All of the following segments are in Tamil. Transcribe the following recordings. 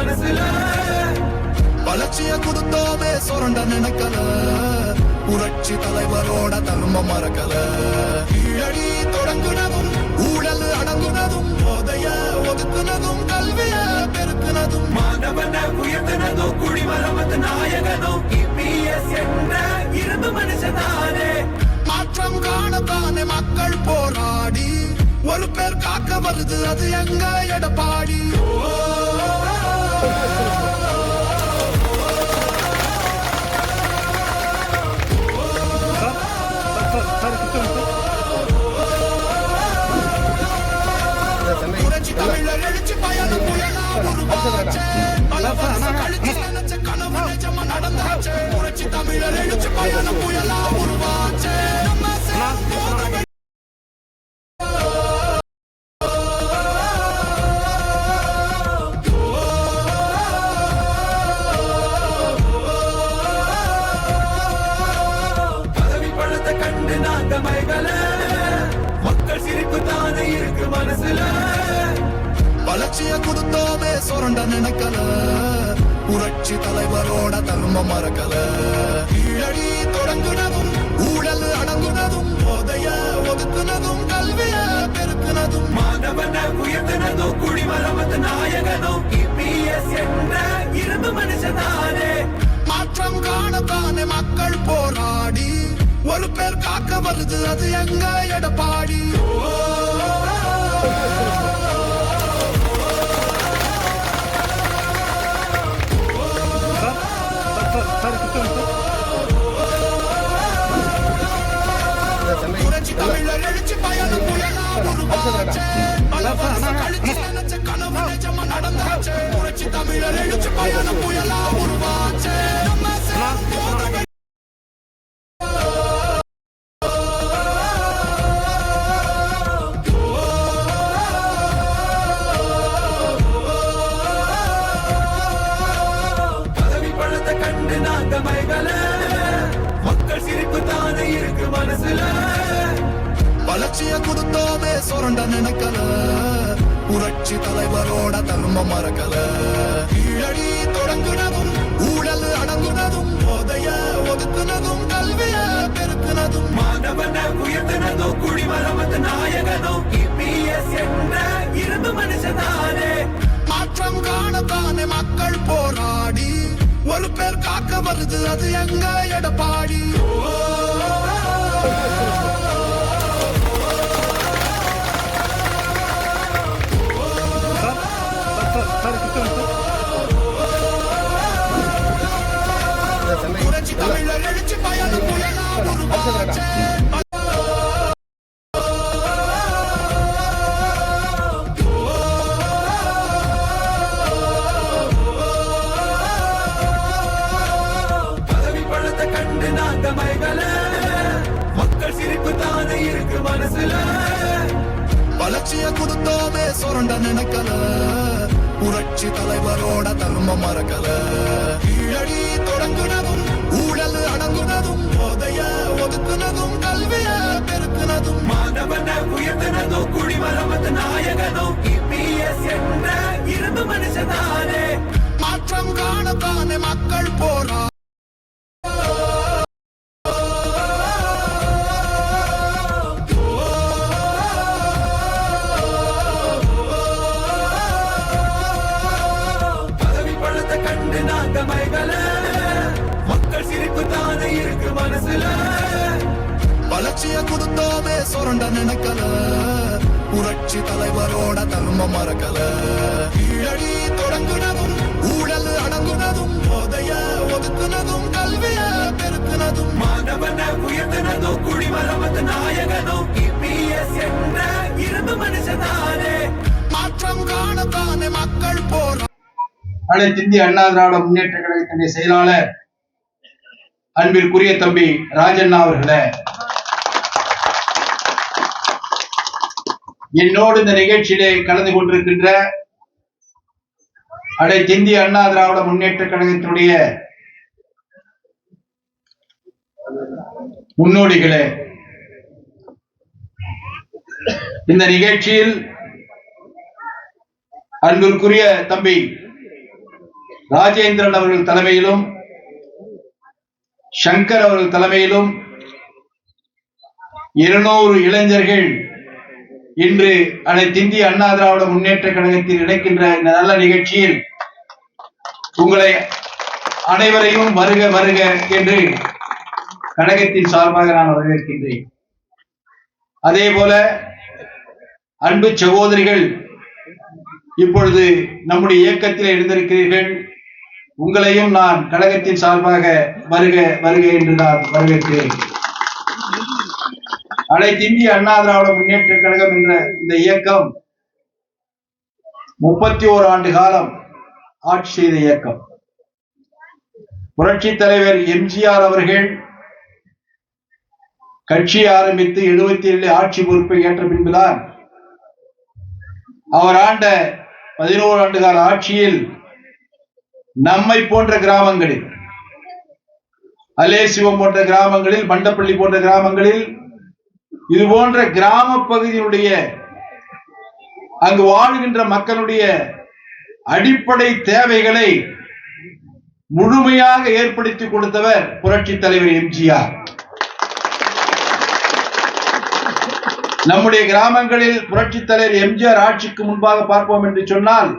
மனசுல வளர்ச்சிய கொடுத்தோமே சொரண்ட நினைக்கல புரட்சி தலைவரோட தர்ம மறக்கல கீழடி தொடங்குனதும் ஊழல் அடங்குனதும் போதைய ஒதுக்குனதும் கல்விய பெருக்குனதும் மாணவன உயர்த்தினதும் குடிமரமத்து நாயகனும் இபிஎஸ் என்ற இரும்பு மனுஷனாரே மாற்றம் காணத்தானே மக்கள் போராடி ஒரு பேர் காக்க வருது அது எங்க எடப்பாடி புரட்சி தமிழர் எழுச்சி பயணம் புயலா உருவாச்சு பல வருஷம் கழிச்சு நினைச்ச கனவு நிஜமா நடந்தாச்சு புரட்சி தமிழர் எழுச்சி பயணம் புயலா உருவாச்சு பதவி பழத்தை கண்டு நாங்க மைகள மக்கள் சிரிப்பு தானே இருக்கு மனசுல வளர்ச்சிய கொடுத்தோமே சொரண்ட நினைக்கல புரட்சி தலைவரோட தர்ம மறக்கல கீழடி தொடங்குனதும் ஊழல் அடங்குனதும் போதைய ஒதுக்குனதும் கல்விய பெருக்குனதும் மாணவன உயர்த்தினதும் குடிமரமத்து நாயகனும் இபிஎஸ் என்ற இரும்பு மனுஷனாரே மாற்றம் காணத்தானே மக்கள் போராடி ஒரு பேர் காக்க வருது அது எங்க எடப்பாடி புரட்சி தமிழர் எழுச்சி பயணம் புயலா உருவாச்சு பல வருஷம் கழிச்சு நினைச்ச கனவு நிஜமா நடந்தாச்சு புரட்சி தமிழர் எழுச்சி பயணம் புயலா உருவாச்சு பதவி பழத்தை கண்டு நாங்க மைகள மக்கள் சிரிப்பு தானே இருக்கு மனசுல வளர்ச்சிய கொடுத்தோமே சொரண்ட நினைக்கல புரட்சி தலைவரோட தர்ம மறக்கல கீழடி தொடங்குனதும் ஊழல் அடங்குனதும் போதைய ஒதுக்குனதும் கல்விய பெருக்குனதும் மாணவன உயர்த்தினதும் குடிமரமத்து நாயகனும் இபிஎஸ் என்ற இரும்பு மனுஷனாரே மாற்றம் காணத்தானே மக்கள் போராடி ஒரு பேர் காக்க வருது அது எங்க எடப்பாடி புரட்சி தமிழர் எழுச்சி பயணம் புயலா உருவாச்சு பதவி பழத்தை கண்டு நாங்க மைகள மக்கள் சிரிப்பு தானே இருக்கு மனசுல வளர்ச்சிய கொடுத்தோமே சொரண்ட நினைக்கல புரட்சி தலைவரோட தர்ம மறக்கல கீழடி தொடங்குனதும் ஊழல் அடங்குனதும் போதைய ஒதுக்குனதும் கல்விய பெருக்குனதும் மாணவன உயர்த்தினதும் குடிமரமத்து நாயகனும் இபிஎஸ் என்ற இரும்பு மனுஷனாரே மாற்றம் காணத்தானே மக்கள் போரா கண்டு நாங்க மைகள மக்கள் சிரிப்பு தானே இருக்கு மனசுல வளர்ச்சிய கொடுத்தோமே சொரண்ட நினைக்கல புரட்சி தலைவரோட தர்ம மறக்கல கீழடி தொடங்குனதும் ஊழல் அடங்குனதும் போதைய ஒதுக்குனதும் கல்விய பெருக்குனதும் மாணவன உயர்த்தினதும் குடிமரமத்து நாயகனும் இபிஎஸ் என்ற இரும்பு மனுஷனாரே மாற்றம் காணத்தானே மக்கள் போரா அனைத்து இந்திய அண்ணா திராவிட முன்னேற்ற கழகத்தினுடைய செயலாளர் அன்பிற்குரிய தம்பி ராஜண்ணா அவர்களே, என்னோடு இந்த நிகழ்ச்சியிலே கலந்து கொண்டிருக்கின்ற அனைத்து இந்திய அண்ணா திராவிட முன்னேற்ற கழகத்தினுடைய முன்னோடிகளே, இந்த நிகழ்ச்சியில் அன்பிற்குரிய தம்பி ராஜேந்திரன் அவர்கள் தலைமையிலும் சங்கர் அவர்கள் தலைமையிலும் 200 இளைஞர்கள் இன்று அனைத்து இந்திய அண்ணா திராவிட முன்னேற்ற கழகத்தில் இணைக்கின்ற இந்த நல்ல நிகழ்ச்சியில் உங்களை அனைவரையும் வருக வருக என்று கழகத்தின் சார்பாக நான் வரவேற்கின்றேன். அதே போல அன்பு சகோதரிகள் இப்பொழுது நம்முடைய இயக்கத்தில் எழுந்திருக்கிறீர்கள். உங்களையும் நான் கழகத்தின் சார்பாக வருக வருக என்று நான் வரவேற்கிறேன். அனைத்து இந்திய அண்ணா திராவிட முன்னேற்ற கழகம் என்ற இந்த இயக்கம் 31 ஆண்டு காலம் ஆட்சி செய்த இயக்கம். புரட்சி தலைவர் எம்ஜிஆர் அவர்கள் கட்சி ஆரம்பித்து 77 ஆட்சி பொறுப்பை ஏற்ற பின்புதான் அவர் ஆண்ட 11 ஆண்டு கால ஆட்சியில் நம்மை போன்ற கிராமங்களில், அலேசிவம் போன்ற கிராமங்களில், மண்டப்பள்ளி போன்ற கிராமங்களில், இது போன்ற கிராம பகுதியினுடைய அங்கு வாழ்கின்ற மக்களுடைய அடிப்படை தேவைகளை முழுமையாக ஏற்படுத்தி கொடுத்தவர் புரட்சி தலைவர் எம்ஜிஆர். நம்முடைய கிராமங்களில் புரட்சி தலைவர் எம்ஜிஆர் ஆட்சிக்கு முன்பாக பார்ப்போம் என்று சொன்னால்,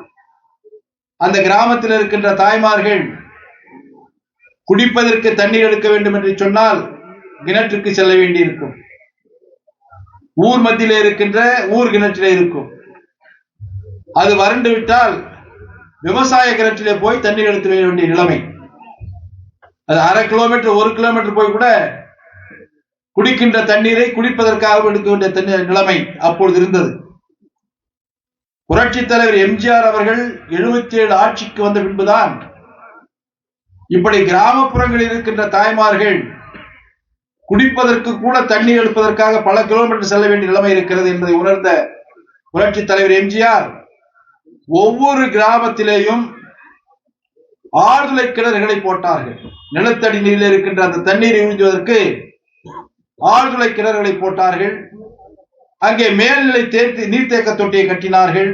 அந்த கிராமத்தில் இருக்கின்ற தாய்மார்கள் குடிப்பதற்கு தண்ணீர் எடுக்க வேண்டும் என்று சொன்னால் கிணற்றுக்கு செல்ல வேண்டியிருக்கும். ஊர் மத்தியிலே இருக்கின்ற ஊர் கிணற்றிலே இருக்கும். அது வறண்டு விட்டால் விவசாய கிணற்றிலே போய் தண்ணீர் எடுத்து வேண்டிய நிலைமை. அது 1/2 கிலோமீட்டர் 1 கிலோமீட்டர் போய் கூட குடிக்கின்ற தண்ணீரை குடிப்பதற்காக எடுக்க வேண்டிய தண்ணீர் நிலைமை அப்பொழுது இருந்தது. புரட்சி தலைவர் எம்ஜிஆர் அவர்கள் 77 ஆட்சிக்கு வந்த பின்புதான் இப்படி கிராமப்புறங்களில் இருக்கின்ற தாய்மார்கள் குடிப்பதற்கு கூட தண்ணீர் எடுப்பதற்காக பல கிலோமீட்டர் செல்ல வேண்டிய நிலைமை இருக்கிறது என்பதை உணர்ந்த புரட்சி தலைவர் எம்ஜிஆர் ஒவ்வொரு கிராமத்திலேயும் ஆழ்துளை கிணறுகளை போட்டார்கள். நிலத்தடி நீரில் இருக்கின்ற அந்த தண்ணீரை உறிஞ்சுவதற்கு ஆழ்துளை கிணறுகளை போட்டார்கள். அங்கே மேல்நிலை நீர்த்தேக்க தொட்டியை கட்டினார்கள்.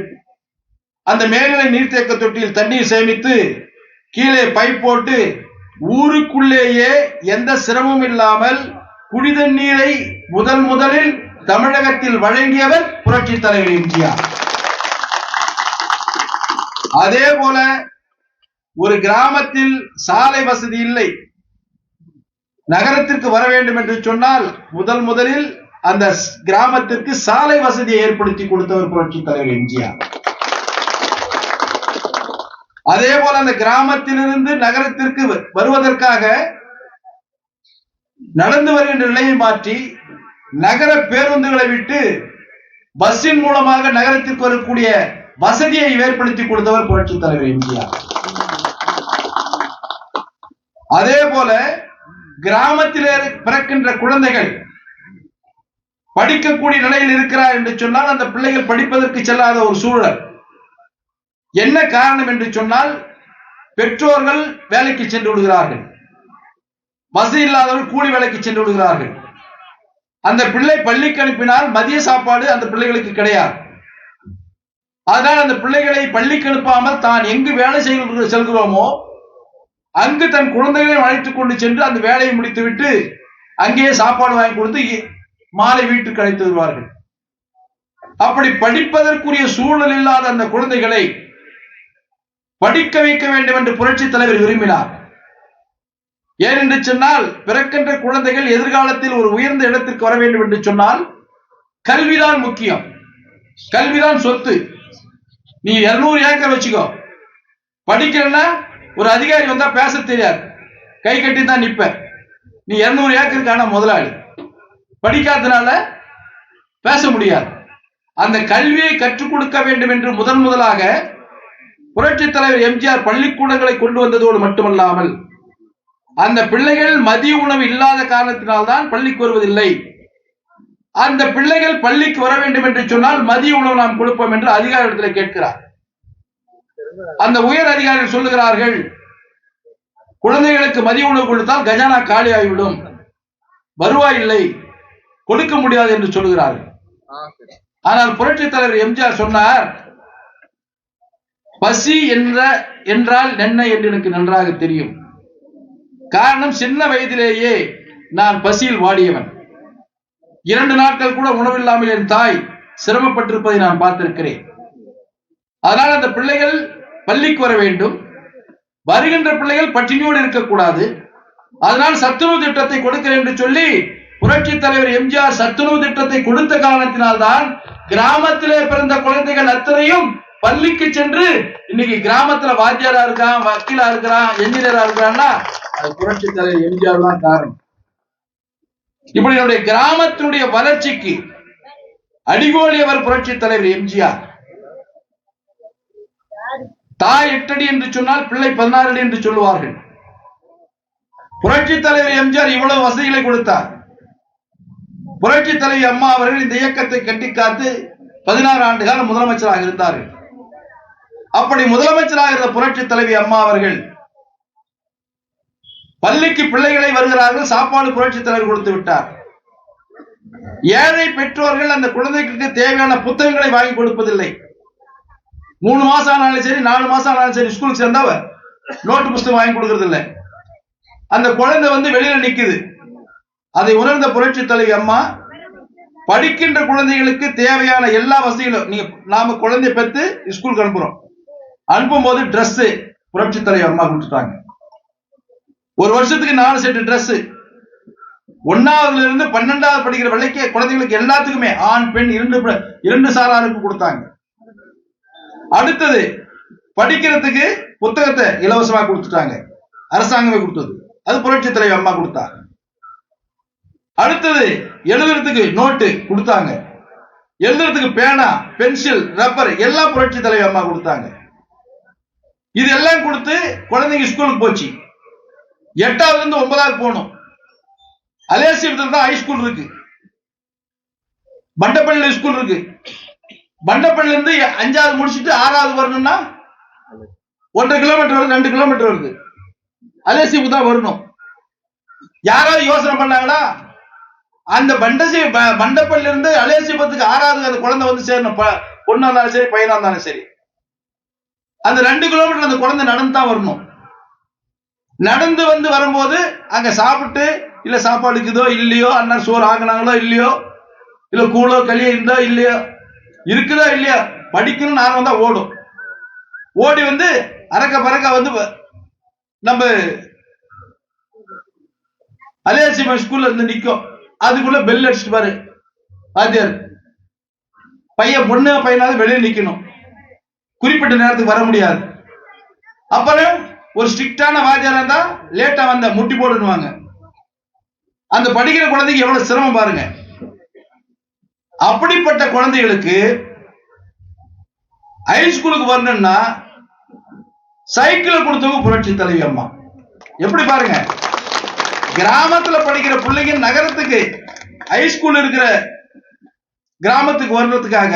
அந்த மேல்நிலை நீர்த்தேக்க தொட்டியில் தண்ணீர் சேமித்து கீழே பைப் போட்டு ஊருக்குள்ளேயே எந்த சிரமமும் இல்லாமல் குடிதண்ணீரை முதலில் தமிழகத்தில் வழங்கியவர் புரட்சி தலைவர் எம்ஜிஆர். அதே போல ஒரு கிராமத்தில் சாலை வசதி இல்லை, நகரத்திற்கு வர வேண்டும் என்று சொன்னால் முதலில் அந்த கிராமத்திற்கு சாலை வசதியை ஏற்படுத்தி கொடுத்தவர் புரட்சி தலைவர் எம்ஜிஆர். அதே போல அந்த கிராமத்திலிருந்து நகரத்திற்கு வருவதற்காக நடந்து வருகின்ற நிலையை மாற்றி நகர பேருந்துகளை விட்டு பஸ்ஸின் மூலமாக நகரத்திற்கு வரக்கூடிய வசதியை ஏற்படுத்தி கொடுத்தவர் புரட்சி தலைவர் எம்ஜிஆர். அதே போல கிராமத்திலே பிறக்கின்ற குழந்தைகள் படிக்கக்கூடிய நிலையில் இருக்கிறார் என்று சொன்னால் அந்த பிள்ளைகள் படிப்பதற்கு செல்லாத ஒரு சூழல். என்ன காரணம் என்று சொன்னால் பெற்றோர்கள் வேலைக்கு சென்று விடுகிறார்கள், வசதி இல்லாதவர்கள் கூலி வேலைக்கு சென்று விடுகிறார்கள். அந்த பிள்ளை பள்ளிக்கு அனுப்பினால் மதிய சாப்பாடு அந்த பிள்ளைகளுக்கு கிடையாது. அதனால் அந்த பிள்ளைகளை பள்ளிக்கு அனுப்பாமல் தான் எங்கு வேலை செல்கிறோமோ அங்கு தன் குழந்தைகளை அழைத்துக் கொண்டு சென்று அந்த வேலையை முடித்துவிட்டு அங்கேயே சாப்பாடு வாங்கி கொடுத்து மாலை வீட்டுக்கு அழைத்து வருவார்கள். அப்படி படிப்பதற்குரிய சூழல் இல்லாத அந்த குழந்தைகளை படிக்க வைக்க வேண்டும் என்று புரட்சி தலைவர் விரும்பினார். ஏனென்று சொன்னால் பிறக்கின்ற குழந்தைகள் எதிர்காலத்தில் ஒரு உயர்ந்த இடத்திற்கு வர வேண்டும் என்று சொன்னால் கல்விதான் முக்கியம், கல்விதான் சொத்து. நீ 200 ஏக்கர் வச்சுக்கோ, படிக்கிறன்னா ஒரு அதிகாரி வந்தா பேச தெரியாது, கை கட்டி தான் நிப்ப. நீ 200 ஏக்கருக்கான முதலாளி, படிக்காதனால பேச முடியாது. அந்த கல்வியை கற்றுக் கொடுக்க வேண்டும் என்று முதலாக புரட்சி தலைவர் எம்ஜிஆர் பள்ளிக்கூடங்களை கொண்டு வந்ததோடு மட்டுமல்லாமல் அந்த பிள்ளைகள் மதிய உணவு இல்லாத காரணத்தினால்தான் பள்ளிக்கு வருவதில்லை. அந்த பிள்ளைகள் பள்ளிக்கு வர வேண்டும் என்று சொன்னால் மதிய உணவு நாம் கொடுப்போம் என்று அதிகாரிடத்தில் கேட்கிறார். அந்த உயர் அதிகாரிகள் சொல்லுகிறார்கள், குழந்தைகளுக்கு மதிய உணவு கொடுத்தால் கஜானா காலி ஆகிவிடும், வருவாய் இல்லை, கொடுக்க முடியாது என்று சொல்லுகிறார்கள். ஆனால் புரட்சி தலைவர் எம்ஜிஆர் சொன்னார், பசி என்றால் என்ன என்று எனக்கு நன்றாக தெரியும். காரணம், சின்ன வயதிலேயே நான் பசியில் வாடியவன். 2 நாட்கள் கூட உணவில்லாமல் என் தாய் சிரமப்பட்டிருப்பதை நான் பார்த்திருக்கிறேன். அதனால் அந்த பிள்ளைகள் பள்ளிக்கு வர வேண்டும். வருகின்ற பிள்ளைகள் பட்டினியோடு இருக்கக்கூடாது. அதனால் சத்துணவு திட்டத்தை கொடுக்கிறேன் என்று சொல்லி புரட்சி தலைவர் எம்ஜிஆர் சத்துணவு திட்டத்தை கொடுத்த காரணத்தினால்தான் கிராமத்திலே பிறந்த குழந்தைகள் அத்தனையும் பள்ளிக்கு சென்று இன்னைக்கு கிராமத்துல வாத்தியாரா இருக்கான், வக்கீலா இருக்கிறான், என்ஜினியரா இருக்கிறான்னா அது புரட்சி தலைவர் எம்ஜிஆர் தான் காரணம். இப்படி நம்முடைய கிராமத்தினுடைய வளர்ச்சிக்கு அடிகோலியவர் புரட்சி தலைவர் எம்ஜிஆர். தாய் 8 அடி என்று சொன்னால் பிள்ளை 16 அடி என்று சொல்லுவார்கள். புரட்சி தலைவர் எம்ஜிஆர் இவ்வளவு வசதிகளை கொடுத்தார். புரட்சி தலைவி அம்மா அவர்கள் இந்த இயக்கத்தை கட்டிக்காத்து 16 ஆண்டு காலம் முதலமைச்சராக இருந்தார்கள். அப்படி முதலமைச்சராக இருந்த புரட்சி தலைவி அம்மா அவர்கள் பள்ளிக்கு பிள்ளைகளை வருகிறார்கள், சாப்பாடு புரட்சி தலைவர் கொடுத்து விட்டார். ஏழை பெற்றோர்கள் அந்த குழந்தைகளுக்கு தேவையான புத்தகங்களை வாங்கி கொடுப்பதில்லை. 3 மாசம் ஆனாலும் சரி, 4 மாசம் ஆனாலும் சரி, ஸ்கூலுக்கு சேர்ந்தவ நோட்டு புத்தகம் வாங்கி கொடுக்கறது இல்லை. அந்த குழந்தை வந்து வெளியில நிக்குது. அதை உணர்ந்த புரட்சி தலைவி அம்மா படிக்கின்ற குழந்தைகளுக்கு தேவையான எல்லா வசதிகளும், நாம குழந்தை பெற்று ஸ்கூலுக்கு அனுப்பும் போது டிரெஸ் புரட்சி தலைவி அம்மா கொடுத்துட்டாங்க. ஒரு வருஷத்துக்கு 4 செட் டிரெஸ். 1ஆவதுல இருந்து 12ஆவது படிக்கிற வரைக்கும் குழந்தைகளுக்கு எல்லாத்துக்குமே ஆண் பெண் 2 சாராருக்கு கொடுத்தாங்க. அடுத்தது படிக்கிறதுக்கு புத்தகத்தை இலவசமா கொடுத்துட்டாங்க, அரசாங்கமே கொடுத்தது. அது புரட்சி தலைவி அம்மா கொடுத்தாங்க. அடுத்தது எழுதுறதுக்கு நோட்டு கொடுத்தாங்க, எழுதுறதுக்கு பேனா, பென்சில், ரப்பர் எல்லாம் புரட்சி தலைவி அம்மா கொடுத்தாங்க. இது எல்லாம் கொடுத்து குழந்தைங்க ஸ்கூலுக்கு போச்சு. 8ஆவதுல இருந்து 9ஆவது போகணும். அலேசியத்தில் தான் ஹைஸ்கூல் இருக்கு, பண்டப்பள்ளியில ஸ்கூல் இருக்கு. பண்டப்பள்ளியில இருந்து 5ஆவது முடிச்சுட்டு 6ஆவது வரணும்னா 1.5 கிலோமீட்டர் வருது, 2 கிலோமீட்டர் வருது. அலேசியத்துக்கு தான் வரணும். யாராவது யோசனை பண்ணாங்களா? அந்த பண்டப்பள்ளியில இருந்து அலேசியத்துக்கு 6ஆவது அந்த குழந்தை வந்து சேரணும். பொண்ணா இருந்தாலும் சரி, பையனா இருந்தாலும் சரி, அந்த 2 கிலோமீட்டர் அந்த குழந்தை நடந்து தான் வரணும். நடந்து வந்து வரும்போது அங்க சாப்பிட்டு, இல்ல சாப்பாடு இருக்குதோ இல்லையோ, அண்ணன் சோறு ஆகினாங்களோ இல்லையோ, இல்ல கூழோ களியோ இருந்தோ இல்லையோ, இருக்குதோ இல்லையோ, படிக்கணும்னு ஆர்வம் தான் ஓடும். ஓடி வந்து அரக்க பறக்க வந்து நம்ம அலேசியம் ஸ்கூல்ல இருந்து நிற்கும். அதுக்குள்ள பெல் அடிச்சுட்டு பாரு வாத்தியார், பையன் பொண்ணு பையனாவது வெளியே நிக்கணும், குறிப்பிட்ட நேரத்துக்கு வர முடியாது. அப்புறம் ஒரு ஸ்ட்ரிக்டான வாத்தியாரா இருந்தா லேட்டா வந்த முட்டி போடுவாங்க. அந்த படிக்கிற குழந்தைக்கு எவ்வளவு சிரமம் பாருங்க. அப்படிப்பட்ட குழந்தைகளுக்கு ஹைஸ்கூலுக்கு வரணும்னா சைக்கிள் கொடுத்தவங்க புரட்சி தலைவி அம்மா. எப்படி பாருங்க, கிராமத்துல படிக்கிற பிள்ளைங்க நகரத்துக்கு ஹைஸ்கூல் இருக்கிற கிராமத்துக்கு வர்றதுக்காக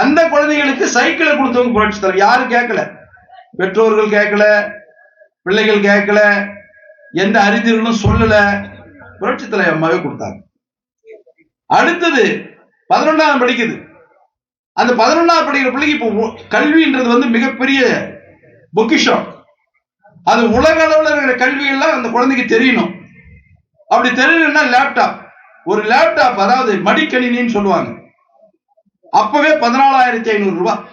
அந்த குழந்தைகளுக்கு சைக்கிளை கொடுத்தவங்க புரட்சி தலைவி. யாரும் கேட்கல, பெற்றோர்கள் கேட்கல, பிள்ளைகள் கேட்கல, எந்த அறிஞர்களும் சொல்லல, புரட்சி தலைவி அம்மாவே கொடுத்தாங்க. அடுத்தது 11ஆவது படிக்குது. அந்த 11ஆவது படிக்கிற பிள்ளைக்கு இப்போ கல்வின்றது வந்து மிகப்பெரிய பொக்கிஷம். அது உலக அளவில் இருக்கிற கல்வி எல்லாம் அந்த குழந்தைக்கு தெரியணும். அப்படி தெரியணும்னா லேப்டாப், ஒரு லேப்டாப், அதாவது மடிக்கணினின்னு சொல்லுவாங்க, அப்பவே 14,500 ரூபாய்.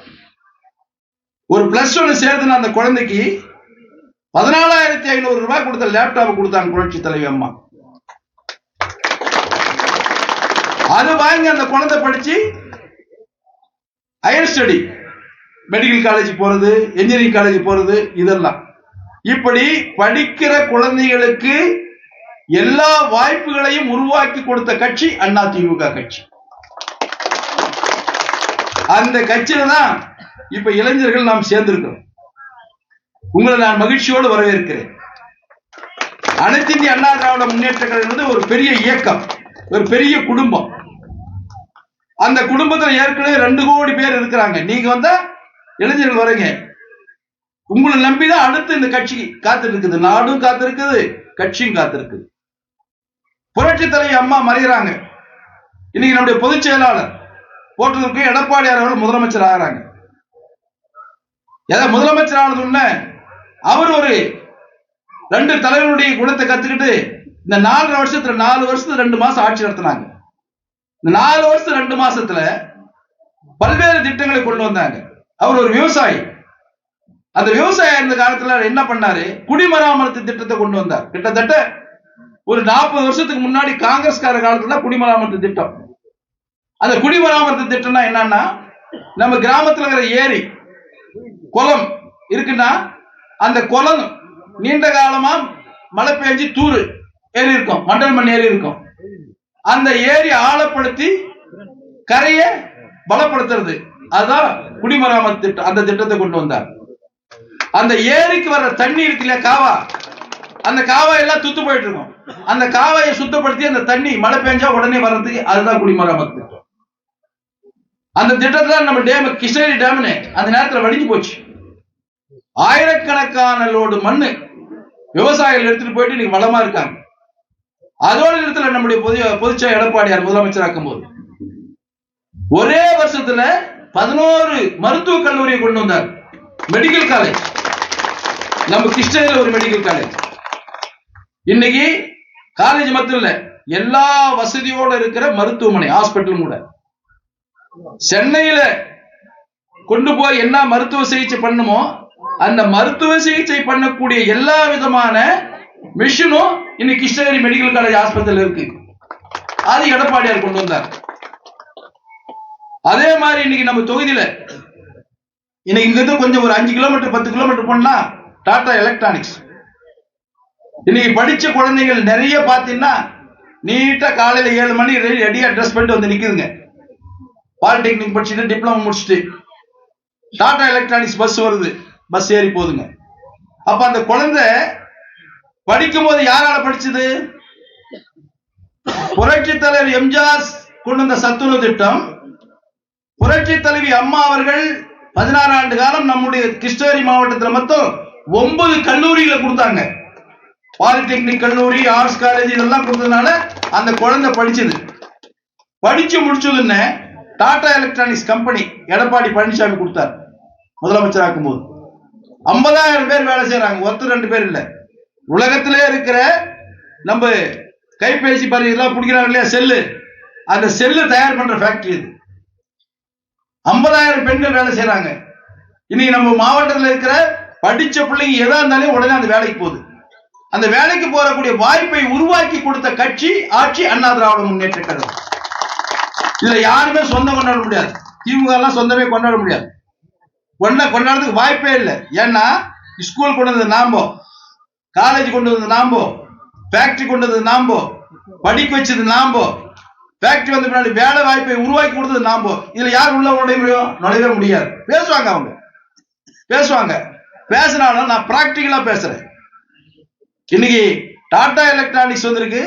ஒரு +1 சேர்த்துன அந்த குழந்தைக்கு 14,500 ரூபாய் கொடுத்த லேப்டாப் கொடுத்தாங்க புரட்சி தலைவி அம்மா. அது வாங்கி அந்த குழந்தை படிச்சு ஹையர் ஸ்டடி, மெடிக்கல் காலேஜ் போறது, இன்ஜினியரிங் காலேஜ் போறது, இதெல்லாம். இப்படி படிக்கிற குழந்தைகளுக்கு எல்லா வாய்ப்புகளையும் உருவாக்கி கொடுத்த கட்சி அதிமுக கட்சி. அந்த கட்சியில தான் இப்ப இளைஞர்கள் நாம் சேர்ந்திருக்கிறோம். உங்களை நான் மகிழ்ச்சியோடு வரவேற்கிறேன். அனைத்து இந்திய அண்ணா திராவிட முன்னேற்ற கழகம் ஒரு பெரிய இயக்கம், ஒரு பெரிய குடும்பம். அந்த குடும்பத்தில் ஏற்கனவே 2 கோடி பேர் இருக்கிறாங்க. நீங்க வந்தா இளைஞர்கள் வரீங்க. உங்களை நம்பிதான் அடுத்து இந்த கட்சி காத்துட்டு இருக்குது, நாடும் காத்திருக்குது, கட்சியும் காத்திருக்குது. புரட்சி தலைவி அம்மா மறைகிறாங்க. இன்னைக்கு நம்முடைய பொதுச் செயலாளர் போட்டதற்கு எடப்பாடியார் அவர்கள் முதலமைச்சர் ஆகிறாங்க. ஏதாவது முதலமைச்சர் ஆனதுன்னு அவர் ஒரு 2 தலைவருடைய குணத்தை கத்துக்கிட்டு இந்த 4 வருஷத்துல 2 மாசம் ஆட்சி நடத்தினாங்க. இந்த 4 வருஷம் 2 மாசத்துல பல்வேறு திட்டங்களை கொண்டு வந்தாங்க. அவர் ஒரு விவசாயி. அந்த விவசாயி இருந்த காலத்துல என்ன பண்ணாரு, குடிமராமத்து திட்டத்தை கொண்டு வந்தார். கிட்டத்தட்ட ஒரு 40 வருஷத்துக்கு முன்னாடி காங்கிரஸ்கார காலத்துல குடிமராமத்து திட்டம். அந்த குடிமராமத்து திட்டம்னா என்னன்னா, நம்ம கிராமத்துல இருக்கிற ஏரி குளம் இருக்குன்னா அந்த குளம் நீண்ட காலமா மழை பெஞ்சு தூரு ஏரி இருக்கும், மண்டல் மண் ஏரி இருக்கும். அந்த ஏரி ஆழப்படுத்தி கரையை பலப்படுத்துறது, அதுதான் குடிமராமத்து திட்டம். அந்த திட்டத்தை கொண்டு வந்தார். அந்த ஏரிக்கு வர்ற தண்ணி இருக்கு இல்லையா, காவா, அந்த காவா எல்லாம் துத்து போயிட்டு இருக்கும். அந்த காவாயை சுத்தப்படுத்தி அந்த தண்ணி மழை பெஞ்சா உடனே வர்றதுக்கு அதுதான் குடிமராமத்து திட்டம். அந்த திட்டத்துல நம்ம டேம், கிருஷ்ணகிரி டேம்னு அந்த நேரத்தில் வடிஞ்சு போச்சு. ஆயிரக்கணக்கான லோடு மண்ணு விவசாயிகள் எடுத்துட்டு போயிட்டு இன்னைக்கு வளமா இருக்காங்க. அதோட இடத்துல நம்முடைய பொதுச்செயலாளர் எடப்பாடியார் முதலமைச்சராக்கும் போது ஒரே வருஷத்துல 11 மருத்துவக் கல்லூரியை கொண்டு வந்தார். மெடிக்கல் காலேஜ், நம்ம கிருஷ்ணகிரியில் ஒரு மெடிக்கல் காலேஜ். இன்னைக்கு காலேஜ் மட்டும் இல்ல, எல்லா வசதியோட இருக்கிற மருத்துவமனை, ஹாஸ்பிட்டலும் கூட. சென்னையில கொண்டு போய் என்ன மருத்துவ சிகிச்சை பண்ணுமோ அந்த மருத்துவ சிகிச்சை பண்ணக்கூடிய எல்லா விதமான மிஷினும் இன்னைக்கு கிருஷ்ணகிரி மெடிக்கல் காலேஜ் ஆஸ்பத்திரியில் இருக்கு. அது எடப்பாடியார் கொண்டு வந்தார். அதே மாதிரி இன்னைக்கு நம்ம தொகுதியில இன்னைக்கு இங்கிருந்து கொஞ்சம் ஒரு 5 கிலோமீட்டர் 10 கிலோமீட்டர் போனா டாடா எலக்ட்ரானிக்ஸ். இன்னைக்கு படிச்ச குழந்தைகள் நிறைய பாத்தீங்கன்னா நீட்டா காலையில 7 மணி ரெடியா ட்ரெஸ் பண்ணிட்டு வந்து நிக்குதுங்க. பாலிடெக்னிக் படிச்சுட்டு டிப்ளமோ முடிச்சுட்டு டாடா எலக்ட்ரானிக்ஸ் பஸ் வருது, பஸ் ஏறி போதுங்க. அப்ப அந்த குழந்தை படிக்கும் போது யாரால படிச்சது? புரட்சி தலைவர் எம்ஜிஆர் கொண்டு வந்த சத்துணவு திட்டம். புரட்சி தலைவி அம்மா அவர்கள் 16 ஆண்டு காலம் நம்முடைய கிருஷ்ணகிரி மாவட்டத்தில் மொத்தம் 9 கல்லூரிகளை கொடுத்தாங்க. பாலிடெக்னிக் கல்லூரி, ஆர்ட்ஸ் காலேஜ் இதெல்லாம் கொடுத்ததுனால அந்த குழந்தை படிச்சது. படிச்சு முடிச்சதுன்னு டாடா எலக்ட்ரானிக்ஸ் கம்பெனி எடப்பாடி பழனிசாமி கொடுத்தார் முதலமைச்சராக்கும் போது. 50,000 பேர் வேலை செய்யறாங்க, ஒருத்தர் 2 பேர் இல்ல. உலகத்திலே இருக்கிற நம்ம கைபேசி பரிசு எல்லாம் பிடிக்கிறாங்க இல்லையா, செல்லு, அந்த செல்லு தயார் பண்ற ஃபேக்டரி இது. 50,000 பெண்கள் வேலை செய்யறாங்க. இன்னைக்கு நம்ம மாவட்டத்தில் இருக்கிற படிச்ச பிள்ளைங்க எதா இருந்தாலும் உடனே அந்த வேலைக்கு போகுது. அந்த வேலைக்கு போறக்கூடிய வாய்ப்பை உருவாக்கி கொடுத்த கட்சி ஆட்சி அண்ணா திராவிட முன்னேற்ற கழகம். இதுல யாருமே சொந்தம் கொண்டாட முடியாது. திமுக எல்லாம் சொந்தமே கொண்டாட முடியாது. கொண்டாடுறதுக்கு வாய்ப்பே இல்லை. ஏன்னா ஸ்கூல் கொண்டு வந்தது நாமோ, காலேஜ் கொண்டு வந்தது நாமோ, ஃபேக்டரி கொண்டு வந்தது நாமோ, படிக்க வச்சது நாமோ, ஃபேக்டரி வந்த பின்னாடி வேலை வாய்ப்பை உருவாக்கி கொடுத்தது நாமோ. இதுல யார் உள்ள நுழைய முடியாது. பேசுவாங்க, அவங்க பேசுவாங்க. பேசினாலும் நான் பிராக்டிகலா பேசுறேன். இன்னைக்கு டாடா எலக்ட்ரானிக்ஸ் வந்திருக்கு,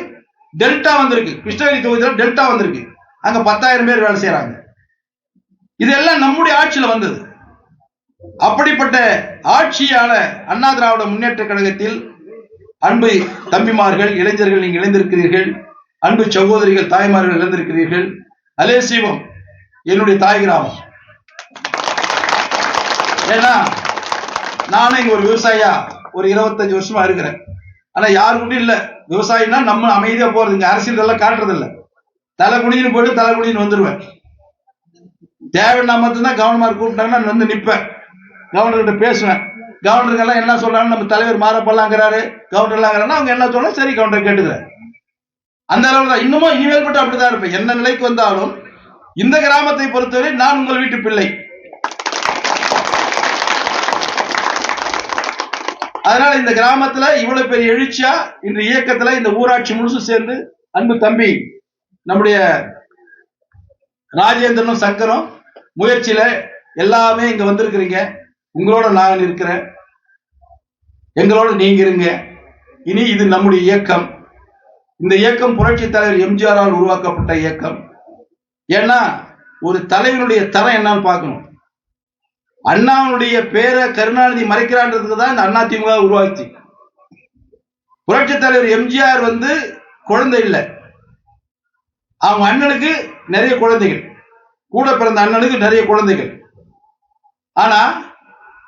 டெல்டா வந்திருக்கு, கிருஷ்ணகிரி தொகுதியில் டெல்டா வந்திருக்கு. அங்க 10,000 பேர் வேலை செய்யறாங்க. இதெல்லாம் நம்முடைய ஆட்சியில வந்தது. அப்படிப்பட்ட ஆட்சியால அண்ணா திராவிட முன்னேற்ற கழகத்தில் அன்பு தம்பிமார்கள், இளைஞர்கள் நீங்க இணைந்திருக்கிறீர்கள். அன்பு சகோதரிகள், தாய்மார்கள் இழந்திருக்கிறீர்கள். அலேசீவம் என்னுடைய தாய் கிராமம். ஏன்னா நானும் இங்க ஒரு விவசாயியா ஒரு 25 வருஷமா இருக்கிறேன். ஆனா யாருக்கும் இல்ல விவசாயினா நம்ம அமைதியா போறது. இங்க அரசியல் எல்லாம் காட்டுறது இல்ல. தலை குனின்னு போயிட்டு தலை குனின்னு வந்துருவேன். தேவைன்னா மட்டும்தான் கவர்னர் கூப்பிட்டாங்கன்னா நான் வந்து நிற்பேன், கவர்னர்கிட்ட பேசுவேன். கவர்னருக்கு எல்லாம் என்ன சொல்றாங்க, நம்ம தலைவர் மாறப்படலாங்கிறாரு, கவர்னர் எல்லாம் அவங்க என்ன சொல்ல சரி கவர்னர் கேட்டுக்கிறேன். அந்த அளவு தான். இன்னமும் இனிமேல் மட்டும் அப்படிதான் இருப்பேன். என்ன நிலைக்கு வந்தாலும் இந்த கிராமத்தை பொறுத்தவரை நான் உங்கள் வீட்டு பிள்ளை. அதனால இந்த கிராமத்துல இவ்வளவு பெரிய எழுச்சியா இந்த இயக்கத்துல இந்த ஊராட்சி முழுசு சேர்ந்து அன்பு தம்பி நம்முடைய ராஜேந்திரனும் சங்கரும் முயற்சியில எல்லாமே இங்க வந்திருக்கிறீங்க. உங்களோட நான் இருக்கிறேன், எங்களோட நீங்க இருங்க. இனி இது நம்முடைய இயக்கம். இந்த இயக்கம் புரட்சி தலைவர் எம்ஜிஆரால் உருவாக்கப்பட்ட இயக்கம். ஏன்னா ஒரு தலைவனுடைய தரம் என்னன்னு பார்க்கணும். அண்ணாவுடைய பேரை கருணாநிதி மறைக்கிறான்றதுக்கு தான் இந்த அண்ணா திமுக உருவாச்சு. புரட்சி தலைவர் எம்ஜிஆர் வந்து குழந்தை இல்லை, அவங்க அண்ணனுக்கு நிறைய குழந்தைகள், கூட பிறந்த அண்ணனுக்கு நிறைய குழந்தைகள். ஆனா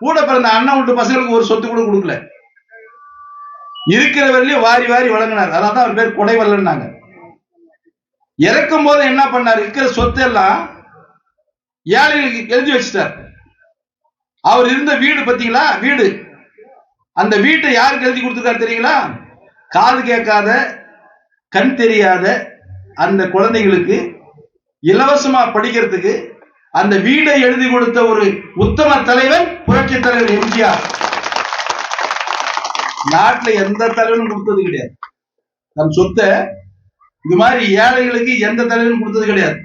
கூட பிறந்த அண்ணன் வீட்டு பசங்களுக்கு ஒரு சொத்து கூட கொடுக்கல. இருக்கிறவர்களையும் வாரி வாரி வழங்கினார். அதான் அவர் பேர் கொடைவல்லன்னாங்க. இறக்கும் போது என்ன பண்ணார்? இருக்கிற சொத்து எல்லாம் ஏழைகளுக்கு எழுதி வச்சுட்டார். அவர் இருந்த வீடு பார்த்தீங்களா, வீடு, அந்த வீட்டை யாருக்கு எழுதி கொடுத்துருக்காரு தெரியுங்களா? காது கேட்காத கண் தெரியாத அந்த குழந்தைகளுக்கு இலவசமா படிக்கிறதுக்கு அந்த வீடை எழுதி கொடுத்த ஒரு உத்தம தலைவர் புரட்சி தலைவர் எம்ஜிஆர். நாட்டுல எந்த தலைவரும் கொடுத்தது கிடையாது. தன் சொத்தை இது மாதிரி ஏழைகளுக்கு எந்த தலைவரும் கொடுத்தது கிடையாது.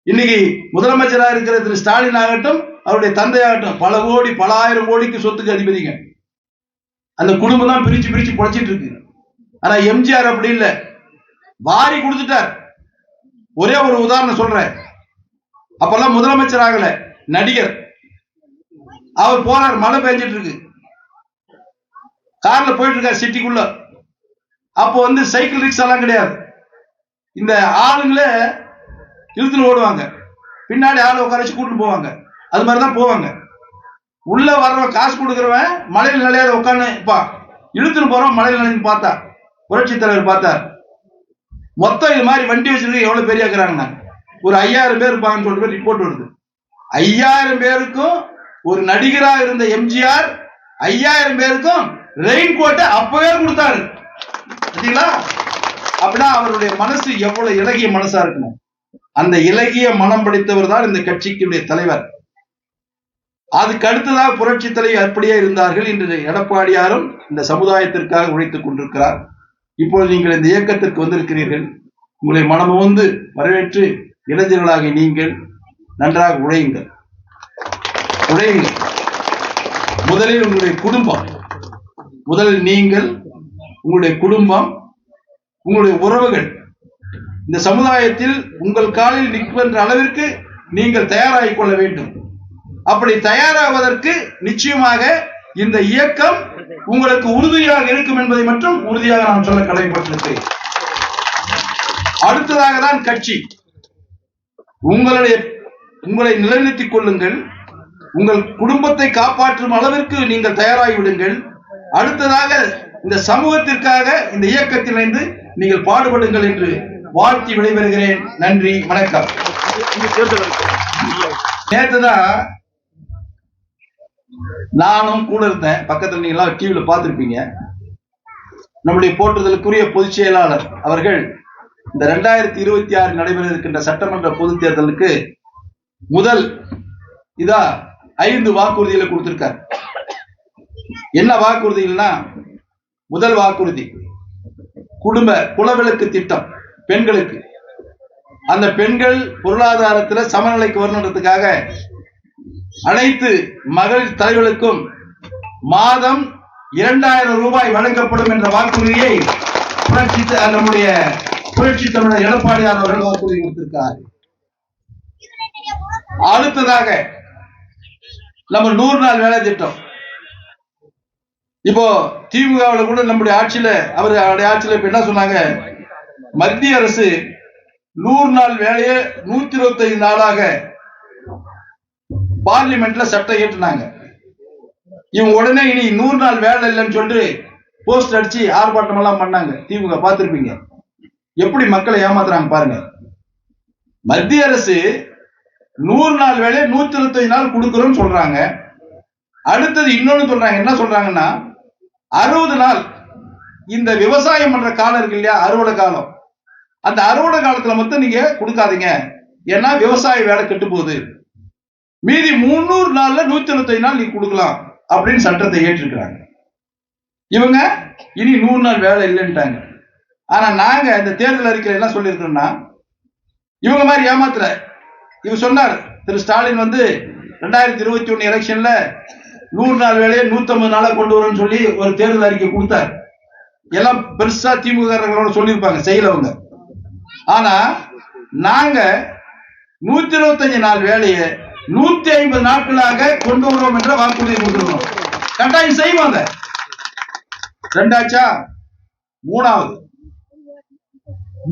இன்னைக்கு முதலமைச்சராக இருக்கிற திரு ஸ்டாலின் ஆகட்டும், அவருடைய தந்தையாகட்டும், பல கோடி பல ஆயிரம் கோடிக்கு சொத்துக்கு அதிபதிங்க. அந்த குடும்பம் தான் பிரிச்சு பிரிச்சு பொழைச்சிட்டு இருக்கு. ஆனா எம்ஜிஆர் அப்படி இல்லை, வாரி கொடுத்துட்டார். ஒரே ஒரு உதாரணம் சொல்றேன். அப்பெல்லாம் முதலமைச்சர் ஆகல, நடிகர். அவர் போறார், மழை பெஞ்சிட்டு இருக்கு, கார்ல போயிட்டு இருக்கார் சிட்டிக்குள்ள. அப்போ சைக்கிள் ரிக்ஷா எல்லாம் கிடையாது. இந்த ஆளுங்களே இழுத்துன்னு ஓடுவாங்க, பின்னாடி ஆளை உட்கார வச்சு கூட்டிட்டு போவாங்க. அது மாதிரிதான் போவாங்க. உள்ள வர்றவன் காசு கொடுக்குறவன் மலையில் நிலையாத உட்காந்து இழுத்துன்னு போறோம். மலையில் நிலைன்னு பார்த்தா புரட்சி தலைவர் பார்த்தார். மொத்தம் இது மாதிரி வண்டி வச்சிருக்க எவ்வளவு பேர் இருக்கிறாங்கன்னா ஒரு 5000 பேர் இருப்பாங்கன்னு சொல்லிட்டு ரிப்போர்ட் வருது. 5000 பேருக்கும் ஒரு நடிகராக இருந்த எம்ஜிஆர் 5000 பேருக்கும் ரெயின் கோட்டை அப்பவே கொடுத்தாரு. அப்படின்னா அவருடைய மனசு எவ்வளவு இலகிய மனசா இருக்கணும். அந்த இலகிய மனம் படைத்தவர் தான் இந்த கட்சிக்கு தலைவர். அதுக்கு அடுத்ததாக புரட்சி தலைவர் அப்படியே இருந்தார்கள். இன்று எடப்பாடியாரும் இந்த சமுதாயத்திற்காக உழைத்துக் கொண்டிருக்கிறார். இப்போது நீங்கள் இந்த இயக்கத்திற்கு வந்திருக்கிறீர்கள். உங்களை மனமுவந்து வரவேற்று இளைஞர்களாக நீங்கள் நன்றாக உழையுங்கள். முதலில் உங்களுடைய குடும்பம், முதலில் நீங்கள், உங்களுடைய குடும்பம், உங்களுடைய உறவுகள் இந்த சமுதாயத்தில் உங்கள் காலில் நிற்கின்ற அளவிற்கு நீங்கள் தயாராகிக் கொள்ள வேண்டும். அப்படி தயாராவதற்கு நிச்சயமாக இந்த இயக்கம் உங்களுக்கு உறுதியாக இருக்கும் என்பதை மட்டும் உறுதியாக நான் சொல்ல கடமைப்பட்டிருக்கிறேன். அடுத்ததாக தான் கட்சி. உங்களை நிலைநிறுத்திக் கொள்ளுங்கள். உங்கள் குடும்பத்தை காப்பாற்றும் அளவிற்கு நீங்கள் தயாராகி விடுங்கள். அடுத்ததாக இந்த சமூகத்திற்காக இந்த இயக்கத்தில் இணைந்து நீங்கள் பாடுபடுங்கள் என்று வாழ்த்தி விடைபெறுகிறேன். நன்றி, வணக்கம். நேற்றுதான் நானும் கூட இருந்தேன், பக்கத்தில் நீங்க எல்லாம் டிவியில பார்த்திருப்பீங்க. நம்முடைய போற்றுதலுக்குரிய பொதுச் செயலாளர் அவர்கள் இந்த 2026 நடைபெற இருக்கின்ற சட்டமன்ற பொதுத் தேர்தலுக்கு முதல் 5 வாக்குறுதிகளை கொடுத்திருக்கார். என்ன வாக்குறுதிகள்னா, முதல் வாக்குறுதி குலவிளக்கு திட்டம் பெண்களுக்கு. அந்த பெண்கள் பொருளாதாரத்தில் சமநிலைக்கு வரணுன்றதுக்காக அனைத்து மகளிர் தலைவர்களுக்கும் மாதம் 2000 ரூபாய் வழங்கப்படும் என்ற வாக்குறுதியை நம்முடைய புரட்சி தமிழர் எடப்பாடியார் அவர்கள் வாக்குறுதி கொடுத்திருக்கிறார். அடுத்ததாக நம்ம 100 நாள் வேலை திட்டம். இப்போ திமுகவில் கூட நம்முடைய ஆட்சியில அவருடைய ஆட்சியில இப்ப என்ன சொன்னாங்க, மத்திய அரசு 100 நாள் வேலையை 125 நாளாக பார்லிமெண்ட்ல சட்டம் ஏற்றினாங்க. இவங்க உடனே இனி 100 நாள் வேலை இல்லைன்னு சொல்லிட்டு போஸ்ட் அடிச்சு ஆர்ப்பாட்டம் எல்லாம் பண்ணாங்க. திமுக பார்த்திருப்பீங்க எப்படி மக்களை ஏமாத்துறாங்க பாருங்க. மத்திய அரசு 100 நாள் வேலையை 125 நாள் கொடுக்கிறோம்னு சொல்றாங்க. அடுத்தது இன்னொன்னு சொல்றாங்க. என்ன சொல்றாங்கன்னா, 60 நாள் இந்த விவசாயம் பண்ற காலம் இருக்கு இல்லையா, அறுவடை காலம், அந்த அறுவடை காலத்துல மட்டும் நீங்க கொடுக்காதீங்க, ஏன்னா விவசாய வேலை கெட்டு போகுது. மீதி 300 நாள்ல 125 நாள் நீங்க கொடுக்கலாம் அப்படின்னு சட்டத்தை ஏற்றிருக்கிறாங்க. இவங்க இனி 100 நாள் வேலை இல்லைன்ட்டாங்க. ஆனா நாங்க இந்த தேர்தல் அறிக்கையில என்ன சொல்லியிருக்கோம்னா, இவங்க மாதிரி ஏமாத்துற இவங்க சொன்னார் திரு ஸ்டாலின் 2021 எலெக்ஷன்ல 100 நாள் வேலையை 150 நாளா கொண்டு வரும்னு சொல்லி ஒரு தேர்தல் அறிக்கை கொடுத்தார். எல்லாம் பெருசா திமுக சொல்லியிருப்பாங்க, செய்யலவங்க. ஆனா நாங்க 125 நாள் வேலையை 150 நாட்களாக கொண்டு வருவோம் என்ற வாக்குறுதி கொடுத்திருக்கோம். கட்டாயம் செய்வாங்க. ரெண்டாச்சா, மூணாவது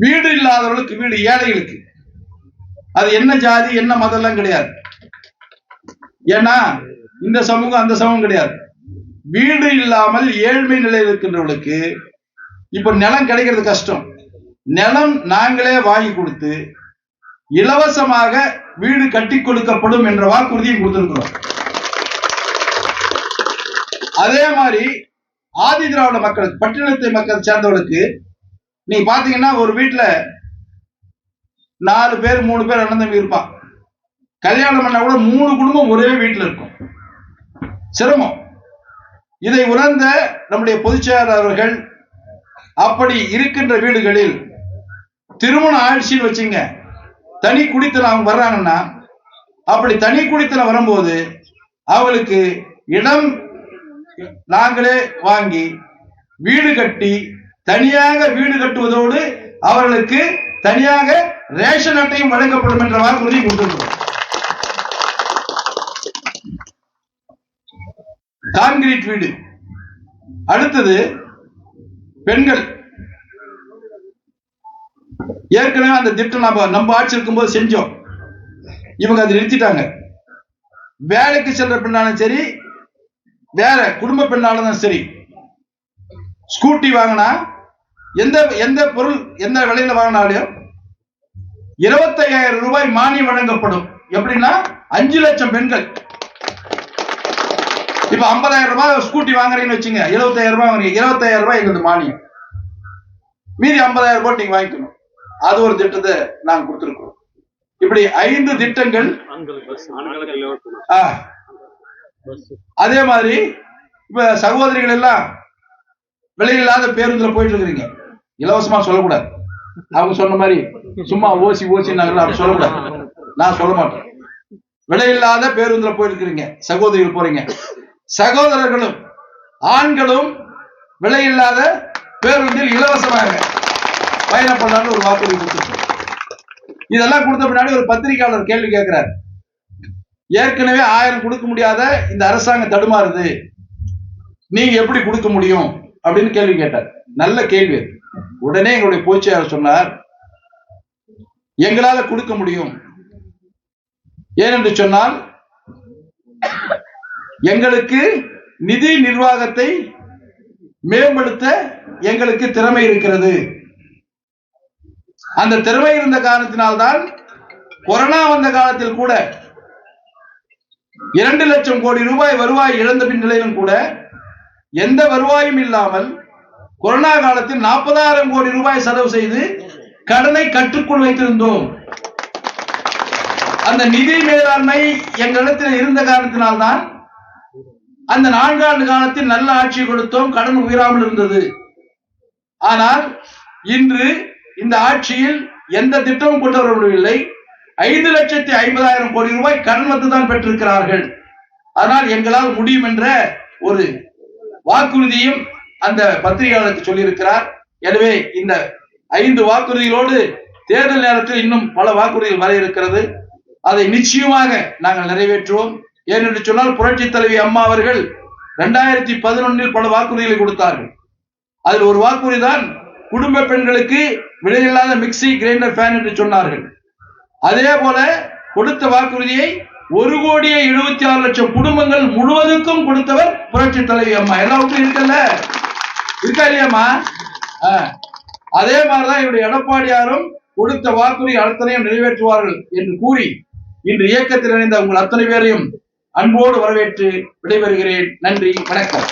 வீடு இல்லாதவர்களுக்கு வீடு, ஏழைகளுக்கு. அது என்ன ஜாதி என்ன மதம் எல்லாம் கிடையாது. ஏன்னா இந்த சமூகம் அந்த சமூகம் கிடையாது. வீடு இல்லாமல் ஏழ்மை நிலையில் இருக்கின்றவர்களுக்கு இப்ப நிலம் கிடைக்கிறது கஷ்டம். நிலம் நாங்களே வாங்கி கொடுத்து இலவசமாக வீடு கட்டி கொடுக்கப்படும் என்ற வாக்குறுதியை கொடுத்திருக்கிறோம். அதே மாதிரி ஆதி திராவிட மக்களுக்கு, பட்டியலத்தை மக்கள் சேர்ந்தவர்களுக்கு நீங்க பாத்தீங்கன்னா ஒரு வீட்டுல 4 பேர் 3 பேர் அண்ணன் தம்பி இருப்பான். கல்யாணம் பண்ணா கூட 3 குடும்பம் ஒரே வீட்டுல இருக்கும். சிரமம். இதை உணர்ந்த நம்முடைய பொதுச் செயலாளர் அவர்கள் அப்படி இருக்கின்ற வீடுகளில் திருமண ஆட்சின்னு வச்சுங்க, தனி குடித்தனம் அவங்க வர்றாங்கன்னா, அப்படி தனி குடித்தனம் வரும்போது அவங்களுக்கு இடம் நாங்களே வாங்கி வீடு கட்டி தனியாக வீடு கட்டுவதோடு அவர்களுக்கு தனியாக ரேஷன் அட்டையும் வழங்கப்படும் என்ற வாக்குறுதி கொடுத்திருக்கிறோம். கான்கிரீட் வீடு. அடுத்தது பெண்கள். ஏற்கனவே அந்த திட்டம் நம்ம ஆட்சி இருக்கும்போது செஞ்சோம். இவங்க அதை நிறுத்திட்டாங்க. வேலைக்கு சென்ற பெண்ணாலும் சரி, வேற குடும்ப பெண்ணாலும் சரி, ஸ்கூட்டி வாங்கினா எந்த பொருள் எந்த விலையில வாங்கினாலும் 25,000 ரூபாய் மானியம் வழங்கப்படும். எப்படின்னா 5 லட்சம் பெண்கள். இப்ப 50,000 ரூபாய் ஸ்கூட்டி வாங்குறீங்கன்னு வச்சுங்க, 75,000 ரூபாய் வாங்குறீங்க, 25,000 ரூபாய் எங்களுக்கு மானியம். மீதி 50,000 ரூபாய் நீங்க வாங்கிக்கணும். அது ஒரு திட்டத்தை நாங்க கொடுத்திருக்கிறோம். இப்படி 5 திட்டங்கள். அதே மாதிரி இப்ப சகோதரிகள் எல்லாம் விலையில்லாத பேருந்துல போயிட்டு இருக்கிறீங்க. இலவசமா சொல்லக்கூடாது. அவங்க சொன்ன மாதிரி சும்மா ஓசி அப்படி சொல்லக்கூடாது. நான் சொல்ல மாட்டேன். விலையில்லாத பேருந்துல போயிருக்கிறீங்க, சகோதரிகள் போறீங்க. சகோதரர்களும் ஆண்களும் விலையில்லாத பேருந்தில் இலவசமாக பயணம் பண்ணான்னு ஒரு வாக்குறுதி கொடுத்துருக்கோம். இதெல்லாம் கொடுத்த பின்னாடி ஒரு பத்திரிகையாளர் கேள்வி கேட்கிறார். ஏற்கனவே 1000 கொடுக்க முடியாத இந்த அரசாங்கம் தடுமாறுது, நீங்க எப்படி கொடுக்க முடியும் அப்படின்னு கேள்வி கேட்டார். நல்ல கேள்வி. உடனே எங்களுடைய பொதுச் செயலாளர் சொன்னார், எங்களால கொடுக்க முடியும். ஏனென்று சொன்னால் எங்களுக்கு நிதி நிர்வாகத்தை மேம்படுத்த எங்களுக்கு திறமை இருக்கிறது. அந்த திறமை இருந்த காரணத்தினால்தான் கொரோனா வந்த காலத்தில் கூட 2 லட்சம் கோடி ரூபாய் வருவாய் இழந்த பின் நிலையிலும் கூட எந்த வருவாயும் இல்லாமல் கொரோனா காலத்தில் 40,000 கோடி ரூபாய் செலவு செய்து கடனை கட்டுக்குள் வைத்திருந்தோம். அந்த நிதி மேலாண்மை எங்களிடத்தில் இருந்த காரணத்தினால்தான் அந்த 4 ஆண்டு காலத்தில் நல்ல ஆட்சி கொடுத்தோம், கடன் உயராமல் இருந்தது. ஆனால் இன்று இந்த ஆட்சியில் எந்த திட்டமும் கொண்டு வரவில்லை. 5,50,000 கோடி ரூபாய் கடன் வந்துதான் பெற்றிருக்கிறார்கள். அதனால் எங்களால் முடியும் என்ற ஒரு வாக்குறுதியும் அந்த பத்திரிகையாளருக்கு சொல்லியிருக்கிறார். எனவே இந்த 5 வாக்குறுதிகளோடு தேர்தல் நேரத்தில் இன்னும் பல வாக்குறுதிகள் வர இருக்கிறது. அதை நிச்சயமாக நாங்கள் நிறைவேற்றுவோம். ஏனென்று சொன்னால் புரட்சி தலைவி அம்மா அவர்கள் 2011 பல வாக்குறுதிகளை கொடுத்தார்கள். அதில் ஒரு வாக்குறுதி தான் குடும்ப பெண்களுக்கு விலையில்லாத மிக்சி, கிரைண்டர், ஃபேன் என்று சொன்னார்கள். அதே போல கொடுத்த வாக்குறுதியை 1,76,00,000 குடும்பங்கள் முழுவதுக்கும் கொடுத்தவர் புரட்சி தலைவி அம்மா. எல்லாருக்கும் இருக்கல்ல, இருக்கா இல்லையாமா? அதே மாதிரிதான் இவருடைய எடப்பாடியாரும் கொடுத்த வாக்குறுதி அத்தனையும் நிறைவேற்றுவார்கள் என்று கூறி இன்று இயக்கத்தில் இணைந்த உங்கள் அத்தனை பேரையும் அன்போடு வரவேற்று விடைபெறுகிறேன். நன்றி, வணக்கம்.